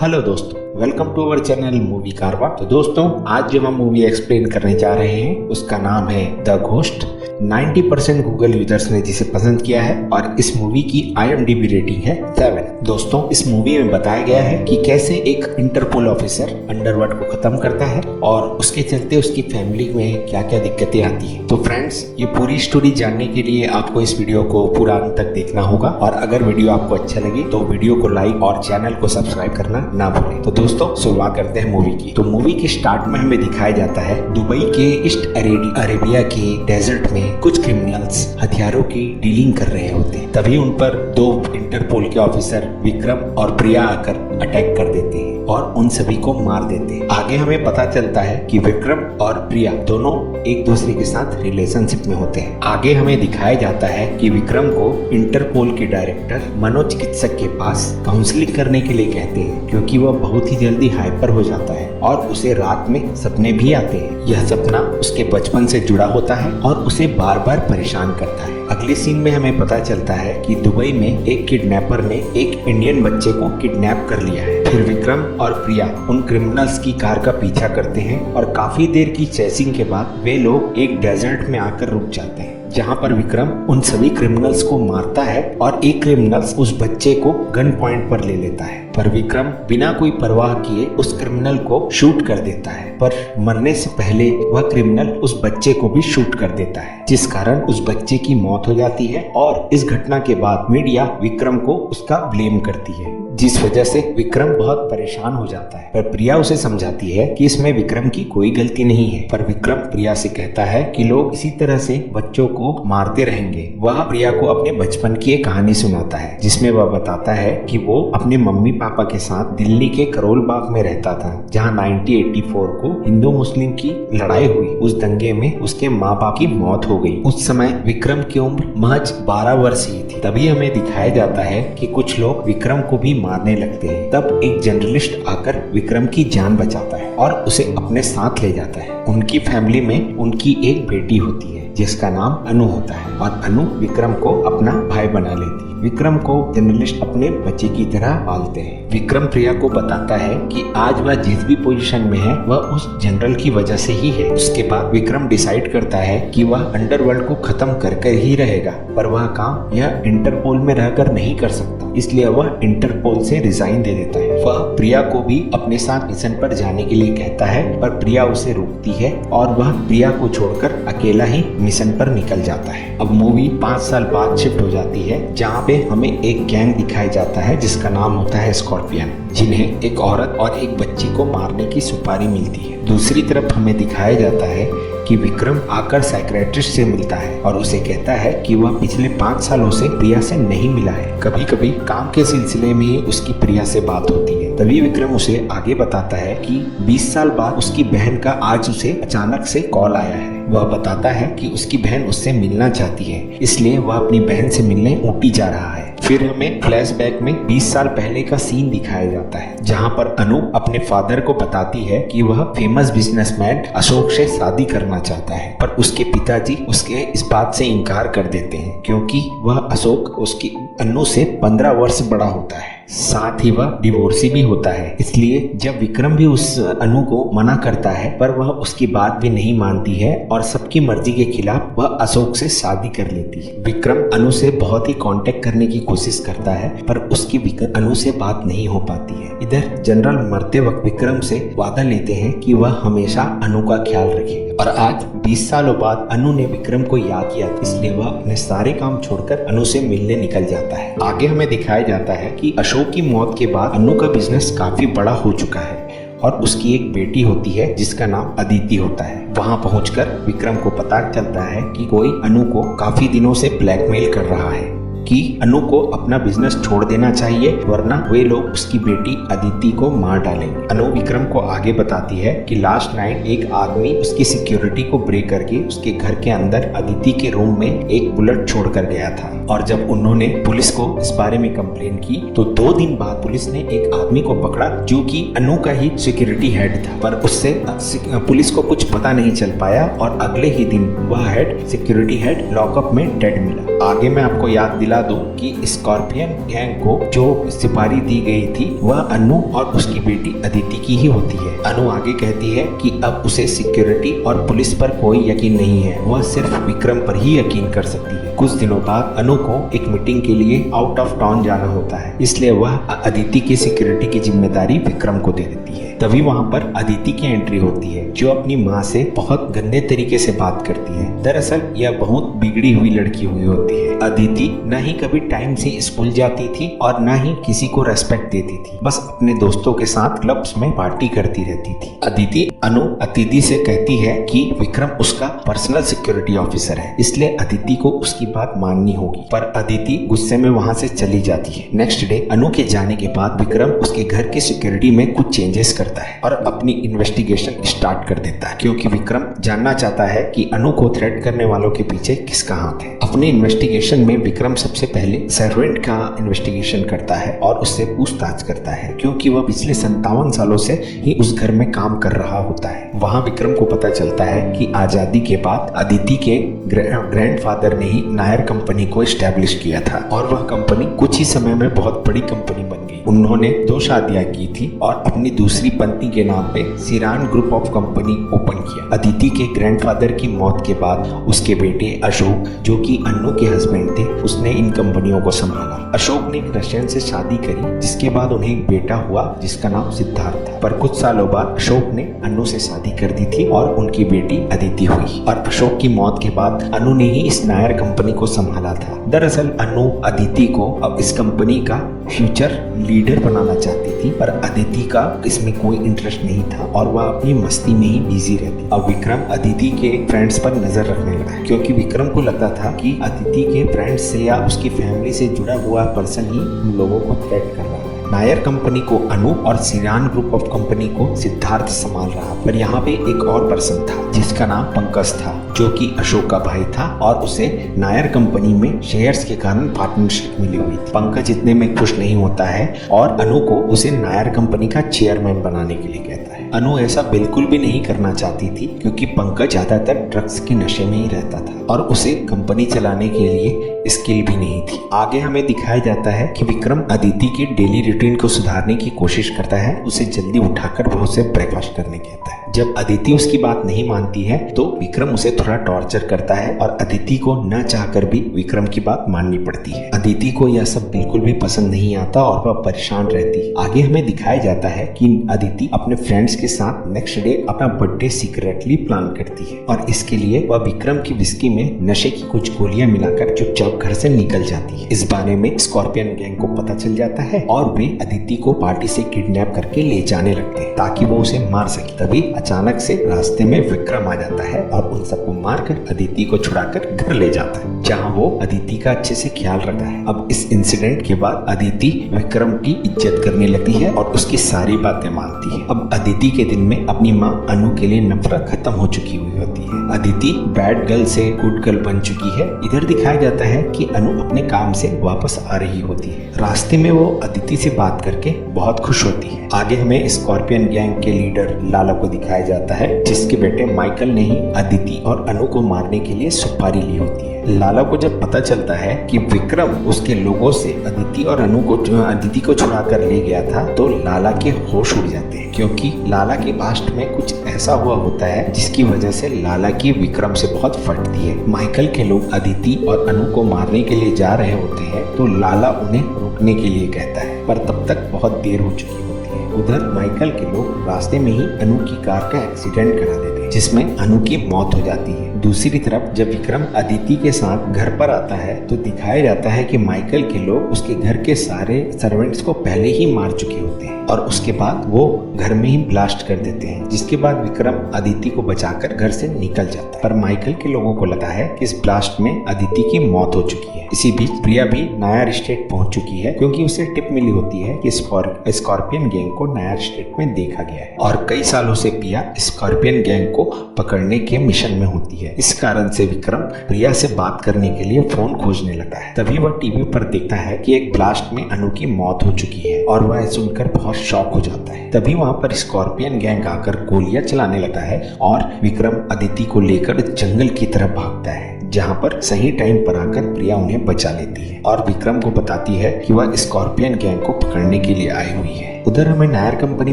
Hello दोस्तों, welcome to our channel movie कारवा। तो दोस्तों, आज जो हम मूवी एक्सप्लेन करने जा रहे हैं उसका नाम है द घोस्ट। 90% गूगल यूजर्स ने जिसे पसंद किया है और इस मूवी की IMDb रेटिंग है 7। दोस्तों, इस मूवी में बताया गया है कि कैसे एक इंटरपोल ऑफिसर अंडरवर्ल्ड को खत्म करता है और उसके चलते उसकी फैमिली में क्या क्या दिक्कतें आती हैं। तो फ्रेंड्स, ये पूरी स्टोरी जानने के लिए आपको इस वीडियो को पूरा अंत तक देखना होगा और अगर वीडियो आपको अच्छा लगे तो वीडियो को लाइक और चैनल को सब्सक्राइब करना ना भूलें। तो दोस्तों, शुरुआत करते हैं मूवी की। तो मूवी के स्टार्ट में हमें दिखाया जाता है दुबई के ईस्ट अरेबिया के डेजर्ट में कुछ क्रिमिनल्स हथियारों की डीलिंग कर रहे होते हैं। तभी उन पर दो इंटरपोल के ऑफिसर विक्रम और प्रिया आकर अटैक कर देते हैं और उन सभी को मार देते हैं। आगे हमें पता चलता है कि विक्रम और प्रिया दोनों एक दूसरे के साथ रिलेशनशिप में होते हैं। आगे हमें दिखाया जाता है कि विक्रम को इंटरपोल के डायरेक्टर मनोचिकित्सक के पास काउंसलिंग करने के लिए कहते हैं, क्योंकि वह बहुत ही जल्दी हाइपर हो जाता है और उसे रात में सपने भी आते हैं। यह सपना उसके बचपन से जुड़ा होता है और उसे बार बार परेशान करता है। अगले सीन में हमें पता चलता है कि दुबई में एक किडनैपर ने एक इंडियन बच्चे को किडनैप कर लिया है। फिर विक्रम और प्रिया उन क्रिमिनल्स की कार का पीछा करते हैं और काफी देर की चेसिंग के बाद वे लोग एक डेजर्ट में आकर रुक जाते हैं, जहाँ पर विक्रम उन सभी क्रिमिनल्स को मारता है और एक क्रिमिनल्स उस बच्चे को गन पॉइंट पर ले लेता है। पर विक्रम बिना कोई परवाह किए उस क्रिमिनल को शूट कर देता है, पर मरने से पहले वह क्रिमिनल उस बच्चे को भी शूट कर देता है, जिस कारण उस बच्चे की मौत हो जाती है। और इस घटना के बाद मीडिया विक्रम को उसका ब्लेम करती है, जिस वजह से विक्रम बहुत परेशान हो जाता है। पर प्रिया उसे समझाती है कि इसमें विक्रम की कोई गलती नहीं है। पर विक्रम प्रिया से कहता है कि लोग इसी तरह से बच्चों को मारते रहेंगे। वह प्रिया को अपने बचपन की एक कहानी सुनाता है, जिसमें वह बताता है कि वो अपने मम्मी पापा के साथ दिल्ली के करोल बाग में रहता था, जहाँ 1984 को हिंदू मुस्लिम की लड़ाई हुई। उस दंगे में उसके माँ बाप की मौत हो गई। उस समय विक्रम की उम्र महज 12 वर्ष ही थी। तभी हमें दिखाया जाता है कि कुछ लोग विक्रम को भी मारने लगते हैं। तब एक जर्नलिस्ट आकर विक्रम की जान बचाता है और उसे अपने साथ ले जाता है। उनकी फैमिली में उनकी एक बेटी होती है जिसका नाम अनु होता है और अनु विक्रम को अपना भाई बना लेती है। विक्रम को जर्नलिस्ट अपने बच्चे की तरह पालते हैं। विक्रम प्रिया को बताता है कि आज वह जिस भी पोजीशन में है वह उस जनरल की वजह से ही है। उसके बाद विक्रम डिसाइड करता है कि वह अंडरवर्ल्ड को खत्म कर ही रहेगा, पर वह काम यह इंटरपोल में रहकर नहीं कर सकता, इसलिए वह इंटरपोल से रिजाइन दे देता है। वह प्रिया को भी अपने साथ मिशन पर जाने के लिए कहता है, पर प्रिया उसे रोकती है और वह प्रिया को छोड़कर अकेला ही मिशन पर निकल जाता है। अब मूवी 5 साल बाद शिफ्ट हो जाती है, जहाँ पे हमें एक गैंग दिखाया जाता है जिसका नाम होता है स्कॉर्पियन, जिन्हें एक औरत और एक बच्ची को मारने की सुपारी मिलती है। दूसरी तरफ हमें दिखाया जाता है कि विक्रम आकर साइकियाट्रिस्ट से मिलता है और उसे कहता है कि वह पिछले 5 सालों से प्रिया से नहीं मिला है। कभी कभी काम के सिलसिले में ही उसकी प्रिया से बात होती है। तभी विक्रम उसे आगे बताता है कि 20 साल बाद उसकी बहन का आज उसे अचानक से कॉल आया है। वह बताता है कि उसकी बहन उससे मिलना चाहती है, इसलिए वह अपनी बहन से मिलने ऊटी जा रहा है। फिर हमें फ्लैशबैक में 20 साल पहले का सीन दिखाया जाता है, जहाँ पर अनु अपने फादर को बताती है कि वह फेमस बिजनेसमैन अशोक से शादी करना चाहता है, पर उसके पिताजी उसके इस बात से इनकार कर देते हैं, क्योंकि वह अशोक उसकी अनु से 15 वर्ष बड़ा होता है, साथ ही वह डिवोर्सी भी होता है। इसलिए जब विक्रम भी उस अनु को मना करता है, पर वह उसकी बात भी नहीं मानती है और सबकी मर्जी के खिलाफ वह अशोक से शादी कर लेती है। विक्रम अनु से बहुत ही कांटेक्ट करने की कोशिश करता है, पर उसकी अनु से बात नहीं हो पाती है। इधर जनरल मरते वक्त विक्रम से वादा लेते हैं कि वह हमेशा अनु का ख्याल रखेगा। और आज 20 सालों बाद अनु ने विक्रम को याद किया, इसलिए वह अपने सारे काम छोड़कर अनु से मिलने निकल जाता है। आगे हमें दिखाया जाता है कि अशोक की मौत के बाद अनु का बिजनेस काफी बड़ा हो चुका है और उसकी एक बेटी होती है जिसका नाम अदिति होता है। वहां पहुंचकर विक्रम को पता चलता है कि कोई अनु को काफी दिनों से ब्लैकमेल कर रहा है कि अनु को अपना बिजनेस छोड़ देना चाहिए, वरना वे लोग उसकी बेटी अदिति को मार डालेंगे। अनु विक्रम को आगे बताती है कि लास्ट नाइट एक आदमी उसकी सिक्योरिटी को ब्रेक करके उसके घर के अंदर अदिति के रूम में एक बुलेट छोड़कर गया था, और जब उन्होंने पुलिस को इस बारे में कंप्लेन की तो 2 दिन बाद पुलिस ने एक आदमी को पकड़ा जो कि अनु का ही सिक्योरिटी हेड था, पर उससे पुलिस को कुछ पता नहीं चल पाया और अगले ही दिन वह सिक्योरिटी हेड लॉकअप में डेड मिला। आगे मैं आपको याद दिला बतला दूं कि स्कॉर्पियन गैंग को जो सिपाही दी गई थी वह अनु और उसकी बेटी अदिति की ही होती है। अनु आगे कहती है कि अब उसे सिक्योरिटी और पुलिस पर कोई यकीन नहीं है, वह सिर्फ विक्रम पर ही यकीन कर सकती है। कुछ दिनों बाद अनु को एक मीटिंग के लिए आउट ऑफ टाउन जाना होता है, इसलिए वह अदिति की सिक्योरिटी की जिम्मेदारी विक्रम को दे देती है। तभी वहाँ पर अदिति की एंट्री होती है, जो अपनी माँ से बहुत गंदे तरीके से बात करती है। दरअसल यह बहुत बिगड़ी हुई लड़की हुई होती है। अदिति न ही कभी टाइम से स्कूल जाती थी और न ही किसी को रेस्पेक्ट देती थी, बस अपने दोस्तों के साथ क्लब्स में पार्टी करती रहती थी। अदिति अदिति से कहती है कि विक्रम उसका पर्सनल सिक्योरिटी ऑफिसर है, इसलिए अदिति को उसकी बात माननी होगी, पर अदिति गुस्से में वहाँ से चली जाती है। नेक्स्ट डे अनु के जाने के बाद विक्रम उसके घर की सिक्योरिटी में कुछ चेंजेस करता है और अपनी इन्वेस्टिगेशन स्टार्ट कर देता है, क्योंकि विक्रम जानना चाहता है कि अनु को थ्रेट करने वालों के पीछे किसका हाथ है। अपने इन्वेस्टिगेशन में विक्रम सबसे पहले सर्वेंट का इन्वेस्टिगेशन करता है और उससे पूछताछ करता है, क्योंकि वह पिछले 57 सालों से ही उस घर में काम कर रहा होता है। वहाँ विक्रम को पता चलता है कि आजादी के बाद अदिति के ग्रैंडफादर ने ही नायर कंपनी को एस्टेब्लिश किया था और वह कंपनी कुछ ही समय में बहुत बड़ी कंपनी बन गई। उन्होंने 2 शादियां की थी और अपनी दूसरी पत्नी के नाम पे Siran group of company open किया। अदिति के ग्रैंडफादर की मौत के बाद उसके बेटे अशोक, जो कि अनु के हस्बैंड थे, उसने इन कंपनियों को संभाला। अशोक ने एक रशियन से शादी करी, जिसके बाद उन्हें एक बेटा हुआ जिसका नाम सिद्धार्थ था। पर कुछ सालों बाद अशोक ने अनु से शादी कर दी थी और उनकी बेटी अदिति हुई। और अशोक की मौत के बाद अनु ने ही इस नायर कंपनी को संभाला था। दरअसल अनु अदिति को अब इस कंपनी का फ्यूचर लीडर बनाना चाहती थी, पर अदिति का इसमें कोई इंटरेस्ट नहीं था और वह अपनी मस्ती में ही बिजी रहती। अब विक्रम अदिति के फ्रेंड्स पर नजर रखने लगा, क्योंकि विक्रम को लगता था कि अदिति के फ्रेंड्स से या उसकी फैमिली से जुड़ा हुआ पर्सन ही उन लोगों को थ्रेट कर रहा है। नायर कंपनी को अनु और सिरान ग्रुप ऑफ कंपनी को सिद्धार्थ संभाल रहा, पर यहाँ पे एक और पर्सन था जिसका नाम पंकज था, जो कि अशोक का भाई था और उसे नायर कंपनी में शेयर्स के कारण पार्टनरशिप मिली हुई थी। पंकज इतने में खुश नहीं होता है और अनु को उसे नायर कंपनी का चेयरमैन बनाने के लिए कहता है। अनु ऐसा बिल्कुल भी नहीं करना चाहती थी, क्योंकि पंकज ज्यादातर ड्रग्स के नशे में ही रहता था और उसे कंपनी चलाने के लिए स्किल भी नहीं थी। आगे हमें दिखाया जाता है कि विक्रम अदिति की डेली रूटीन को सुधारने की कोशिश करता है, उसे जल्दी उठाकर वो उसे ब्रेकफास्ट करने कहता है। जब अदिति उसकी बात नहीं मानती है तो विक्रम उसे थोड़ा टॉर्चर करता है और अदिति को न चाहकर भी विक्रम की बात माननी पड़ती है। अदिति को यह सब बिल्कुल भी पसंद नहीं आता और वह परेशान रहती है। आगे हमें दिखाया जाता है कि अदिति अपने फ्रेंड्स के साथ नेक्स्ट डे अपना बर्थडे सीक्रेटली प्लान करती है और इसके लिए वह विक्रम की विस्की में नशे की कुछ गोलियां मिलाकर चुपचाप घर से निकल जाती है। इस बारे में स्कॉर्पियन गैंग को पता चल जाता है और वे अदिति को पार्टी से किडनैप करके ले जाने लगते हैं ताकि वो उसे मार सके। तभी अचानक से रास्ते में विक्रम आ जाता है और उन सबको मारकर अदिति को छुड़ाकर घर ले जाता है, जहाँ वो अदिति का अच्छे से ख्याल रखता है। अब इस इंसिडेंट के बाद अदिति विक्रम की इज्जत करने लगती है और उसकी सारी बातें मानती है। अब अदिति के दिल में अपनी माँ अनु के लिए नफरत खत्म हो चुकी हुई होती है। अदिति बैड गर्ल से गुड गर्ल बन चुकी है। इधर दिखाया जाता है कि अनु अपने काम से वापस आ रही होती है। रास्ते में वो अदिति से बात करके बहुत खुश होती है। आगे हमें स्कॉर्पियन गैंग के लीडर लाला को दिखाया जाता है, जिसके बेटे माइकल ने ही अदिति और अनु को मारने के लिए सुपारी ली होती है। लाला को जब पता चलता है कि विक्रम उसके लोगों से अदिति और अदिति को छुड़ा कर ले गया था, तो लाला के होश उड़ जाते हैं, क्योंकि लाला के पास्ट में कुछ ऐसा हुआ होता है जिसकी वजह से लाला की विक्रम से बहुत फटती है। माइकल के लोग अदिति और अनु को मारने के लिए जा रहे होते हैं, तो लाला उन्हें रोकने के लिए कहता है, पर तब तक बहुत देर हो चुकी होती है। उधर माइकल के लोग रास्ते में ही अनु की कार का एक्सीडेंट करा देते हैं, जिसमें अनु की मौत हो जाती है। दूसरी तरफ जब विक्रम अदिति के साथ घर पर आता है तो दिखाया जाता है कि माइकल के लोग उसके घर के सारे सर्वेंट्स को पहले ही मार चुके होते हैं और उसके बाद वो घर में ही ब्लास्ट कर देते हैं, जिसके बाद विक्रम अदिति को बचाकर घर से निकल जाता है। पर माइकल के लोगों को लगा है कि इस ब्लास्ट में अदिति की मौत हो चुकी है। इसी बीच प्रिया भी नायर स्टेट पहुंच चुकी है, क्योंकि उसे टिप मिली होती है कि स्कॉर्पियन गैंग को नायर स्टेट में देखा गया है और कई सालों से प्रिया स्कॉर्पियन गैंग को पकड़ने के मिशन में होती है। इस कारण से विक्रम प्रिया से बात करने के लिए फोन खोजने लगा है। तभी वह टीवी पर देखता है कि एक ब्लास्ट में अनु की मौत हो चुकी है और वह सुनकर बहुत शॉक हो जाता है। तभी वहां पर स्कॉर्पियन गैंग आकर गोलियां चलाने लगता है और विक्रम अदिति को लेकर जंगल की तरफ भागता है, जहाँ पर सही टाइम पर आकर प्रिया उन्हें बचा लेती है और विक्रम को बताती है कि वह स्कॉर्पियन गैंग को पकड़ने के लिए आई हुई है। उधर हमें नायर कंपनी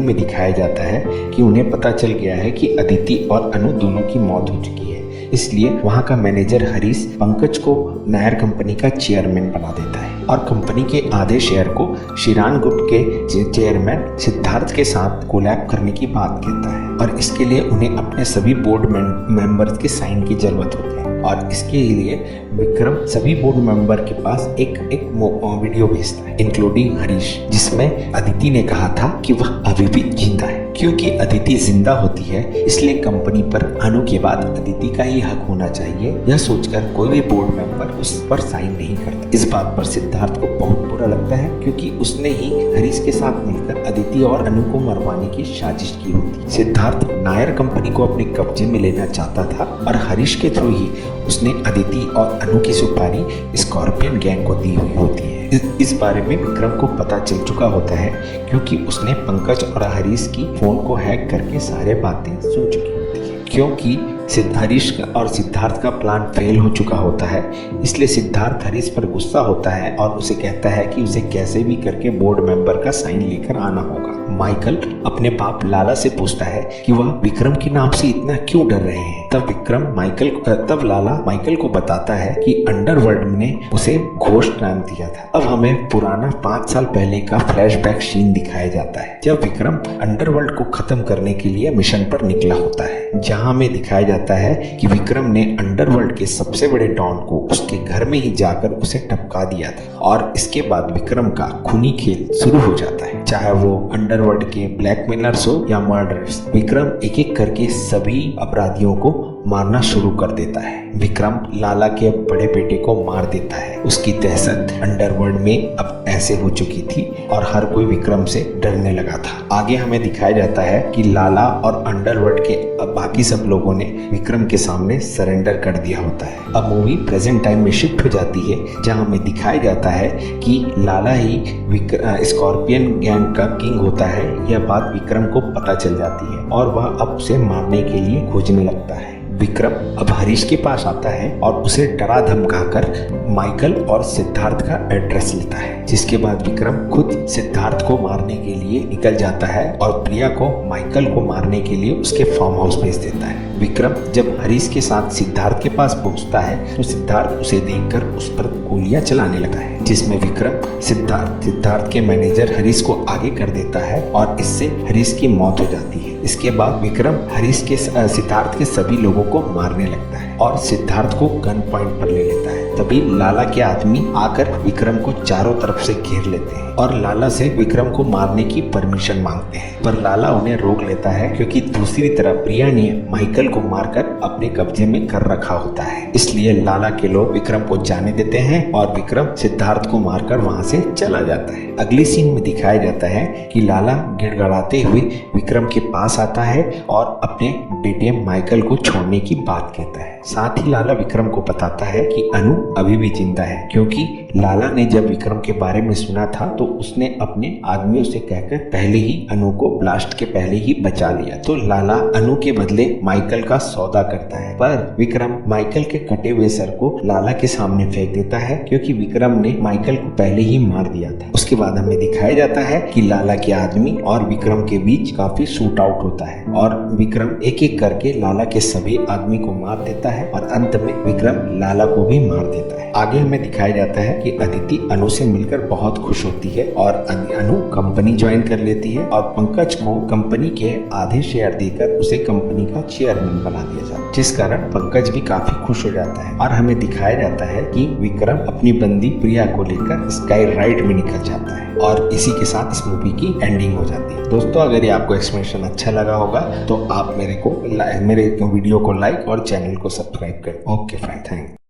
में दिखाया जाता है कि उन्हें पता चल गया है कि अदिति और अनु दोनों की मौत हो चुकी है, इसलिए वहाँ का मैनेजर हरीश पंकज को नायर कंपनी का चेयरमैन बना देता है और कंपनी के आधे शेयर को शिरान ग्रुप के चेयरमैन सिद्धार्थ के साथ कोलैब करने की बात कहता है और इसके लिए उन्हें अपने सभी बोर्ड मेंबर्स के साइन की जरूरत होती है और इसके लिए विक्रम सभी बोर्ड मेंबर के पास एक वीडियो भेजता है इंक्लूडिंग हरीश, जिसमें अदिति ने कहा था कि वह अभी भी जिंदा है। क्योंकि अदिति जिंदा होती है इसलिए कंपनी पर अनु के बाद अदिति का ही हक होना चाहिए, यह सोचकर कोई भी बोर्ड मेंबर उस पर साइन नहीं करता। इस बात पर सिद्धार्थ को बहुत बुरा लगता है क्योंकि उसने ही हरीश के साथ मिलकर अदिति और अनु को मरवाने की साजिश की होती। सिद्धार्थ नायर कंपनी को अपने कब्जे में लेना चाहता था और हरीश के थ्रू ही उसने अदिति और अनु की सुपारी स्कॉर्पियन गैंग को दी हुई होती है। इस बारे में विक्रम को पता चल चुका होता है क्योंकि उसने पंकज और हरीश की फोन को हैक करके सारे बातें सुन चुकी होती है। क्योंकि हरीश और सिद्धार्थ का प्लान फेल हो चुका होता है, इसलिए सिद्धार्थ हरीश पर गुस्सा होता है और उसे कहता है कि उसे कैसे भी करके बोर्ड मेंबर का साइन लेकर आना होगा। माइकल अपने बाप लाला से पूछता है कि वह विक्रम के नाम से इतना क्यों डर रहे हैं। तब लाला माइकल को बताता है कि अंडरवर्ल्ड ने उसे घोस्ट नाम दिया था। अब हमें पुराना 5 साल पहले का फ्लैशबैक सीन दिखाया जाता है जब विक्रम अंडरवर्ल्ड को खत्म करने के लिए मिशन पर निकला होता है, जहां में दिखाया जाता है कि विक्रम ने अंडरवर्ल्ड के सबसे बड़े डॉन को उसके घर में ही जाकर उसे टपका दिया था और इसके बाद विक्रम का खूनी खेल शुरू हो जाता है। चाहे वो अंडरवर्ल्ड के ब्लैकमेलर्स हो या मर्डरर्स, विक्रम एक एक करके सभी अपराधियों को मारना शुरू कर देता है। विक्रम लाला के बड़े बेटे को मार देता है। उसकी दहशत अंडरवर्ल्ड में अब ऐसे हो चुकी थी और हर कोई विक्रम से डरने लगा था। आगे हमें दिखाया जाता है कि लाला और अंडरवर्ल्ड के बाकी सब लोगों ने विक्रम के सामने सरेंडर कर दिया होता है। अब मूवी प्रेजेंट टाइम में शिफ्ट हो जाती है जहां हमें दिखाया जाता है कि लाला ही स्कॉर्पियन गैंग का किंग होता है। यह बात विक्रम को पता चल जाती है और वह अब उसे मारने के लिए खोजने लगता है। विक्रम अब हरीश के पास आता है और उसे डरा धमकाकर माइकल और सिद्धार्थ का एड्रेस लेता है, जिसके बाद विक्रम खुद सिद्धार्थ को मारने के लिए निकल जाता है और प्रिया को माइकल को मारने के लिए उसके फार्म हाउस भेज देता है। विक्रम जब हरीश के साथ सिद्धार्थ के पास पहुंचता है तो सिद्धार्थ उसे देखकर उस पर गोलियां चलाने लगा है, जिसमें विक्रम सिद्धार्थ के मैनेजर हरीश को आगे कर देता है और इससे हरीश की मौत हो जाती है। इसके बाद विक्रम सिद्धार्थ के सभी लोगों को मारने लगता है और सिद्धार्थ को गन पॉइंट पर ले लेता है। तभी लाला के आदमी आकर विक्रम को चारों तरफ से घेर लेते हैं और लाला से विक्रम को मारने की परमिशन मांगते हैं, पर लाला उन्हें रोक लेता है क्योंकि दूसरी तरफ प्रिया ने माइकल को मारकर अपने कब्जे में कर रखा होता है। इसलिए लाला के लोग विक्रम को जाने देते हैं और विक्रम सिद्धार्थ को मारकर वहां से चला जाता है। अगली सीन में दिखाया जाता है कि लाला गिड़गड़ाते हुए विक्रम के पास आता है और अपने बेटे माइकल को छोड़ने की बात कहता है। साथ ही लाला विक्रम को बताता है कि अनु अभी भी जिंदा है, क्योंकि लाला ने जब विक्रम के बारे में सुना था तो उसने अपने आदमियों से कहकर पहले ही अनु को ब्लास्ट के पहले ही बचा लिया। तो लाला अनु के बदले माइकल का सौदा करता है, पर विक्रम माइकल के कटे हुए सर को लाला के सामने फेंक देता है क्योंकि विक्रम ने माइकल को पहले ही मार दिया था। उसके बाद हमें दिखाया जाता है कि लाला के आदमी और विक्रम के बीच काफी शूट आउट होता है और विक्रम एक एक करके लाला के सभी आदमी को मार देता है और अंत में विक्रम लाला को भी मार देता है। आगे हमें दिखाया जाता है कि अदिति अनु से मिलकर बहुत खुश होती है और अनु कंपनी ज्वाइन कर लेती है और पंकज को कंपनी के आधे शेयर देकर उसे कंपनी का चेयरमैन बना दिया जाता है, जिस कारण पंकज भी काफी खुश हो जाता है। और हमें दिखाया जाता है कि विक्रम अपनी बंदी प्रिया को लेकर स्काई राइड में निकल जाता है और इसी के साथ इस मूवी की एंडिंग हो जाती है। दोस्तों, अगर ये आपको एक्सप्लेनेशन अच्छा लगा होगा तो आप मेरे वीडियो को लाइक और चैनल को सब्सक्राइब करें। Okay fine, thank you.